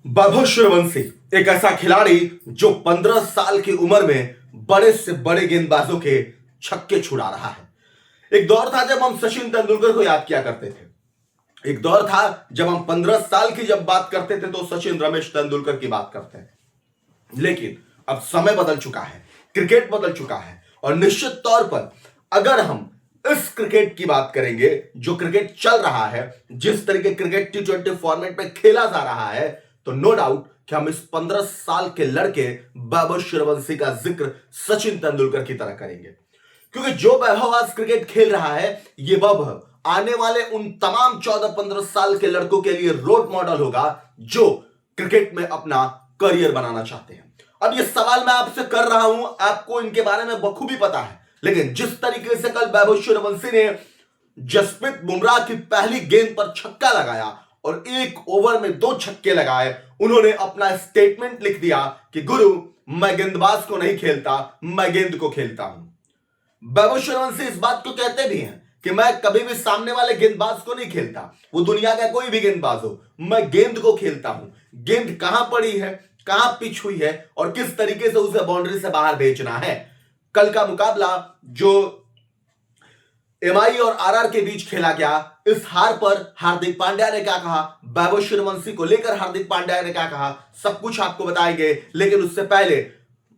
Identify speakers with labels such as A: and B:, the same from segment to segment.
A: वैभव सूर्यवंशी एक ऐसा खिलाड़ी जो 15 साल की उम्र में बड़े से बड़े गेंदबाजों के छक्के छुड़ा रहा है। एक दौर था जब हम सचिन तेंदुलकर को याद किया करते थे। एक दौर था जब हम 15 साल की जब बात करते थे तो सचिन रमेश तेंदुलकर की बात करते हैं। लेकिन अब समय बदल चुका है, क्रिकेट बदल चुका है और निश्चित तौर पर अगर हम इस क्रिकेट की बात करेंगे जो क्रिकेट चल रहा है, जिस तरीके क्रिकेट T20 फॉर्मेट में खेला जा रहा है, तो नो डाउट कि हम इस 15 साल के लड़के वैभव सूर्यवंशी का जिक्र सचिन तेंदुलकर की तरह करेंगे। क्योंकि जो वैभव आज क्रिकेट खेल रहा है, ये वैभव आने वाले उन तमाम 14-15 साल के लड़कों के लिए रोल मॉडल होगा जो क्रिकेट में अपना करियर बनाना चाहते हैं। अब ये सवाल मैं आपसे कर रहा हूं, आपको इनके बारे में बखूबी पता है, लेकिन जिस तरीके से कल वैभव सूर्यवंशी ने जसप्रीत बुमराह की पहली गेंद पर छक्का लगाया और एक ओवर में 2 छक्के लगाए, उन्होंने अपना स्टेटमेंट लिख दिया कि गुरु, मैं गेंदबाज को नहीं खेलता, मैं गेंद को खेलता हूं। वैभव सूर्यवंशी इस बात को कहते भी हैं कि मैं कभी भी सामने वाले गेंदबाज को नहीं खेलता, वो दुनिया का कोई भी गेंदबाज हो, मैं गेंद को खेलता हूं। गेंद कहां पड़ी है, कहां पिच हुई है और किस तरीके से उसे बाउंड्री से बाहर भेजना है। कल का मुकाबला जो एमआई और आरआर के बीच खेला गया, इस हार पर हार्दिक पांड्या ने क्या कहा, वैभव सूर्यवंशी को लेकर हार्दिक पांड्या ने क्या कहा, सब कुछ आपको बताएंगे। लेकिन उससे पहले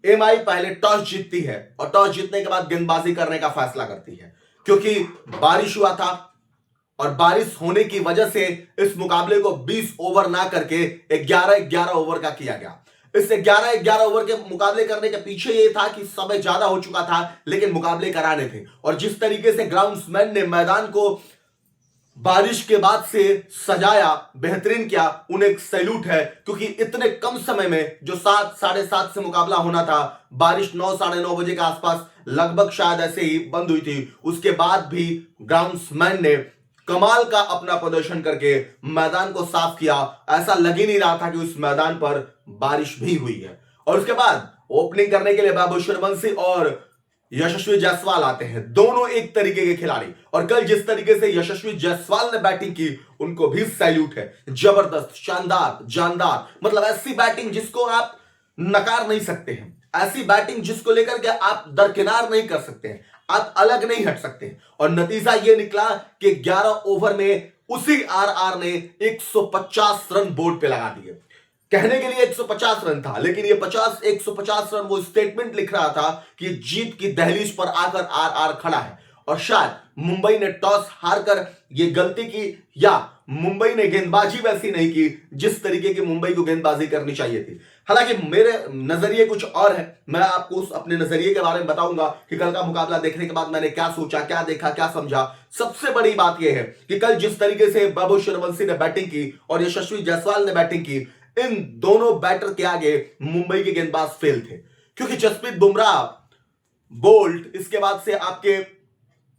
A: एमआई पहले टॉस जीतती है और टॉस जीतने के बाद गेंदबाजी करने का फैसला करती है, क्योंकि बारिश हुआ था और बारिश होने की वजह से इस मुकाबले को 20 ओवर ना करके 11-11 ओवर का किया गया। इस 11-11 ओवर के मुकाबले करने के पीछे यह था कि समय ज्यादा हो चुका था, लेकिन मुकाबले कराने थे। और जिस तरीके से ग्राउंड्समैन ने मैदान को बारिश के बाद से सजाया, बेहतरीन किया, उन्हें एक सैल्यूट है। क्योंकि इतने कम समय में जो 7 साढ़े 7 से मुकाबला होना था, बारिश 9 साढ़े 9 बजे के आसपास लगभग शायद ऐसे ही बंद हुई थी, उसके बाद भी ग्राउंड्समैन ने कमाल का अपना प्रदर्शन करके मैदान को साफ किया। ऐसा लग ही नहीं रहा था कि उस मैदान पर बारिश भी हुई है। और उसके बाद ओपनिंग करने के लिए वैभव सूर्यवंशी और यशस्वी जायसवाल आते हैं, दोनों एक तरीके के खिलाड़ी। और कल जिस तरीके से यशस्वी जायसवाल ने बैटिंग की, उनको भी सैल्यूट है। जबरदस्त, शानदार, जानदार, मतलब ऐसी बैटिंग जिसको आप नकार नहीं सकते हैं, ऐसी बैटिंग जिसको लेकर के आप दरकिनार नहीं कर सकते हैं, आप अलग नहीं हट सकते। और नतीजा यह निकला कि 11 ओवर में उसी आरआर ने 150 रन बोर्ड पे लगा दिए। कहने के लिए 150 रन था, लेकिन ये 150 रन वो स्टेटमेंट लिख रहा था कि जीत की दहलीज पर आकर आरआर खड़ा है। और शायद मुंबई ने टॉस हारकर ये गलती की, या मुंबई ने गेंदबाजी वैसी नहीं की जिस तरीके की मुंबई को गेंदबाजी करनी चाहिए थी। हालांकि मेरे नजरिए कुछ और है, मैं आपको उस अपने नजरिए के बारे में बताऊंगा कि कल का मुकाबला देखने के बाद मैंने क्या सोचा, क्या देखा, क्या समझा। सबसे बड़ी बात यह है कि कल जिस तरीके से वैभव सूर्यवंशी ने बैटिंग की और यशस्वी जायसवाल ने बैटिंग की, इन दोनों बैटर के आगे मुंबई के गेंदबाज फेल थे। क्योंकि जसप्रीत बुमराह, बोल्ट, इसके बाद से आपके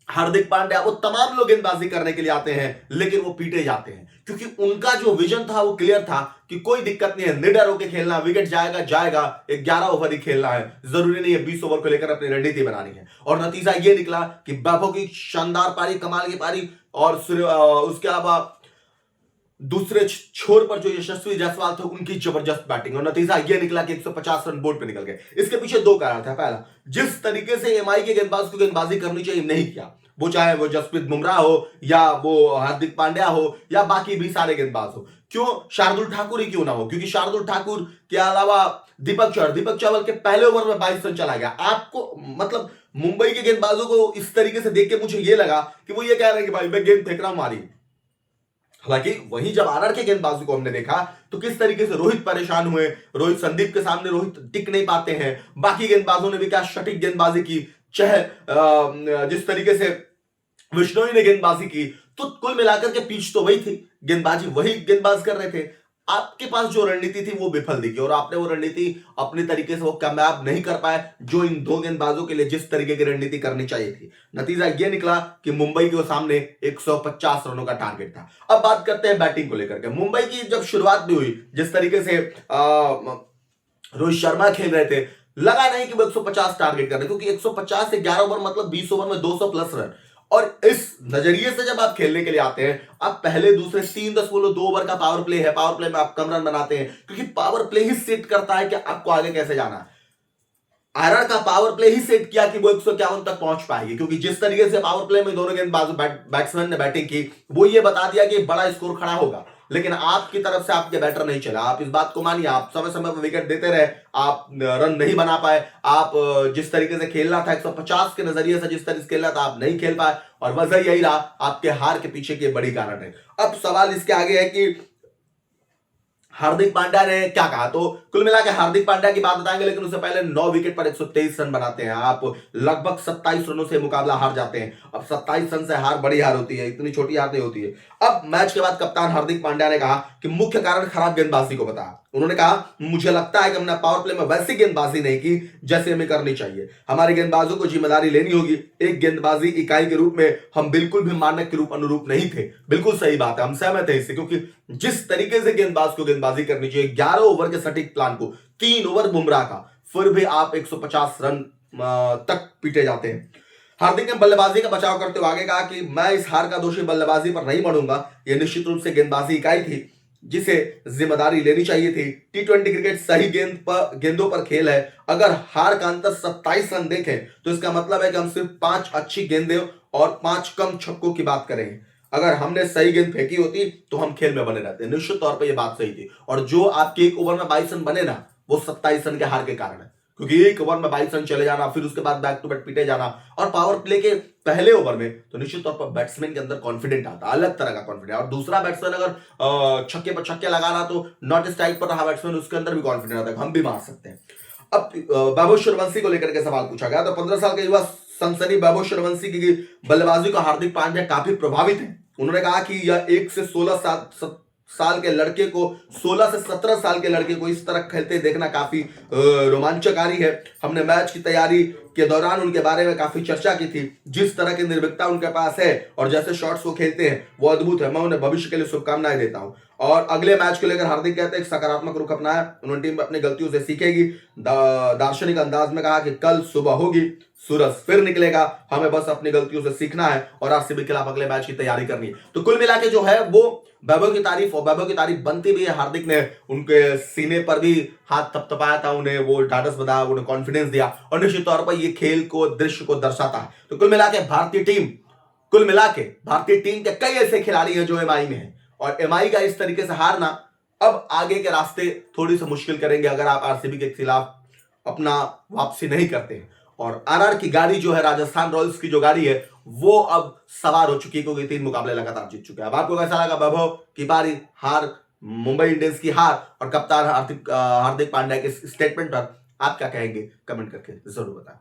A: हार्दिक पांड्या, वो तमाम लोग गेंदबाजी करने के लिए आते हैं, लेकिन वो पीटे जाते हैं। क्योंकि उनका जो विजन था वो क्लियर था कि कोई दिक्कत नहीं है, निडर होकर खेलना, विकेट जाएगा जाएगा, 11 ओवर ही खेलना है, जरूरी नहीं है 20 ओवर को लेकर अपनी रणनीति बनानी है। और नतीजा ये निकला कि वैभव की शानदार पारी, कमाल की पारी, और उसके अलावा दूसरे छोर पर जो यशस्वी जायसवाल थे, उनकी जबरदस्त बैटिंग, और नतीजा यह निकला कि 150 रन बोर्ड पे निकल गए। इसके पीछे 2 कारण थे। पहला, जिस तरीके से एमआई के गेंदबाज को गेंदबाजी करनी चाहिए नहीं किया, वो चाहे वो जसप्रीत बुमराह हो या वो हार्दिक पांड्या हो या बाकी भी सारे गेंदबाज हो। क्यों शार्दुल ठाकुर ही क्यों ना हो? क्योंकि शार्दुल ठाकुर के अलावा दीपक चहर के पहले ओवर में 22 रन चला गया। आपको मतलब मुंबई के गेंदबाजों को इस तरीके से देख के मुझे यह लगा कि वो ये कह रहे हैं कि भाई मैं गेंद फेंक रहा हूं, मारी। हालांकि वहीं जब आरआर के गेंदबाजों को हमने देखा तो किस तरीके से रोहित परेशान हुए, रोहित, संदीप के सामने रोहित टिक नहीं पाते हैं। बाकी गेंदबाजों ने भी क्या सटीक गेंदबाजी की, चाहे जिस तरीके से विश्नोई ने गेंदबाजी की, तो कुल मिलाकर के पिच तो वही थी, गेंदबाजी वही गेंदबाज कर रहे थे। आपके पास जो रणनीति थी वो विफल दिखी और आपने वो रणनीति अपने तरीके से वो कामयाब नहीं कर पाए जो इन 2 गेंदबाजों के लिए जिस तरीके की रणनीति करनी चाहिए थी। नतीजा ये निकला कि मुंबई के सामने 150 रनों का टारगेट था। अब बात करते हैं बैटिंग को लेकर के। मुंबई की जब शुरुआत भी हुई, जिस तरीके से रोहित शर्मा खेल रहे थे, लगा नहीं कि वो 150 टारगेट कर रहे, क्योंकि 150 से 11 ओवर मतलब 20 ओवर में 200 प्लस रन। और इस नजरिए से जब आप खेलने के लिए आते हैं, आप पहले दूसरे 3-10 बोलो 2 ओवर का पावर प्ले है, पावर प्ले में आप कम रन बनाते हैं, क्योंकि पावर प्ले ही सेट करता है कि आपको आगे कैसे जाना है। आरआर का पावर प्ले ही सेट किया कि वो 151 तक पहुंच पाएगी, क्योंकि जिस तरीके से पावर प्ले में दोनों गेंदबाज बैट्समैन ने बैटिंग की, वो ये बता दिया कि बड़ा स्कोर खड़ा होगा, लेकिन आपकी तरफ से आपके बैटर नहीं चला। आप इस बात को मानिए, आप समय समय पर विकेट देते रहे, आप रन नहीं बना पाए, आप जिस तरीके से खेलना था 150 के नजरिए से जिस तरीके से खेलना था, आप नहीं खेल पाए, और वजह यही रहा आपके हार के पीछे के बड़ी कारण है। अब सवाल इसके आगे है कि हार्दिक पांड्या ने क्या कहा, तो कुल मिला के हार्दिक पांड्या की बात बताएंगे, लेकिन उससे पहले 9 विकेट पर 123 रन बनाते हैं आप, लगभग 27 रनों से मुकाबला हार जाते हैं। अब 27 रन से हार बड़ी हार होती है, इतनी छोटी हार नहीं होती है। अब मैच के बाद कप्तान हार्दिक पांड्या ने कहा कि मुख्य कारण खराब गेंदबाजी को बताया। उन्होंने कहा, मुझे लगता है कि हमने पावर प्ले में वैसी गेंदबाजी नहीं की जैसे हमें करनी चाहिए। हमारे गेंदबाजों को जिम्मेदारी लेनी होगी। एक गेंदबाजी इकाई के रूप में हम बिल्कुल भी मानक के रूप अनुरूप नहीं थे। बिल्कुल सही बात है, हम सहमत हैं इससे, क्योंकि जिस तरीके से गेंदबाज को गेंदबाजी करनी चाहिए, 11 ओवर के सटीक प्लान को 3 ओवर बुमराह का, फिर भी आप 150 रन तक पीटे जाते हैं। हार्दिक ने बल्लेबाजी का बचाव करते हुए आगे कहा कि मैं इस हार का दोषी बल्लेबाजी पर नहीं बनूंगा, यह निश्चित रूप से गेंदबाजी इकाई थी जिसे जिम्मेदारी लेनी चाहिए थी। टी20 क्रिकेट सही गेंदों पर खेल है। अगर हार का अंतर 27 रन देखें तो इसका मतलब है कि हम सिर्फ 5 अच्छी गेंदें और 5 कम छक्कों की बात करेंगे। अगर हमने सही गेंद फेंकी होती तो हम खेल में बने रहते। निश्चित तौर पर यह बात सही थी, और जो आपके एक ओवर में 22 रन बने ना, वो 27 रन के हार के कारण है, क्योंकि एक ओवर में 22 रन चले जाना, फिर उसके बाद बैक टू बैक पीटे जाना, और पावर प्ले के पहले ओवर में तो निश्चित तौर पर बैट्समैन के अंदर कॉन्फिडेंट आता, अलग तरह का कॉन्फिडेंट। और दूसरा बैट्समैन अगर छक्के पर छक्के लगा रहा, तो नॉट स्ट्राइक पर रहा बैट्समैन, उसके अंदर भी कॉन्फिडेंट आता है, हम भी मार सकते हैं। अब वैभव सूर्यवंशी को लेकर के सवाल पूछा गया, तो 15 साल के युवा सनसनी वैभव सूर्यवंशी की बल्लेबाजी को हार्दिक पांड्या काफी प्रभावित है। उन्होंने कहा कि यह 1 से 16 साल के लड़के को 16 से 17 साल के लड़के को इस तरह खेलते देखना काफी रोमांचकारी है। हमने मैच की तैयारी के दौरान उनके बारे में काफी चर्चा की थी। जिस तरह की निर्भीकता उनके पास है और जैसे शॉट्स वो खेलते हैं वो अद्भुत है। मैं उन्हें भविष्य के लिए शुभकामनाएं देता हूं। और अगले मैच को लेकर हार्दिक कहते हैं सकारात्मक रुख अपनाया, उन्होंने टीम अपनी गलतियों से सीखेगी। दार्शनिक अंदाज में कहा कि कल सुबह होगी, सूरज फिर निकलेगा, हमें बस अपनी गलतियों से सीखना है और आरसीबी के खिलाफ अगले मैच की तैयारी करनी है। तो कुल मिला के जो है वो वैभव की तारीफ, और वैभव की तारीफ बनती भी है। हार्दिक ने उनके सीने पर भी हाथ थपथपाया था, उन्हें वो ढाढ़स बंधाया, उन्हें कॉन्फिडेंस दिया, और निश्चित तौर पर ये खेल को, दृश्य को दर्शाता है। तो कुल मिला के भारतीय टीम के कई ऐसे खिलाड़ी हैं जो एमआई में है, और एमआई का इस तरीके से हारना अब आगे के रास्ते थोड़ी सी मुश्किल करेंगे अगर आप आरसीबी के खिलाफ अपना वापसी नहीं करते हैं। और आरआर की गाड़ी जो है, राजस्थान रॉयल्स की जो गाड़ी है, वो अब सवार हो चुकी है, क्योंकि 3 मुकाबले लगातार जीत चुके हैं। अब आपको कैसा लगा वैभव की बारी, हार, मुंबई इंडियंस की हार, और कप्तान हार्दिक पांड्या के स्टेटमेंट पर आप क्या कहेंगे, कमेंट करके जरूर बताएं।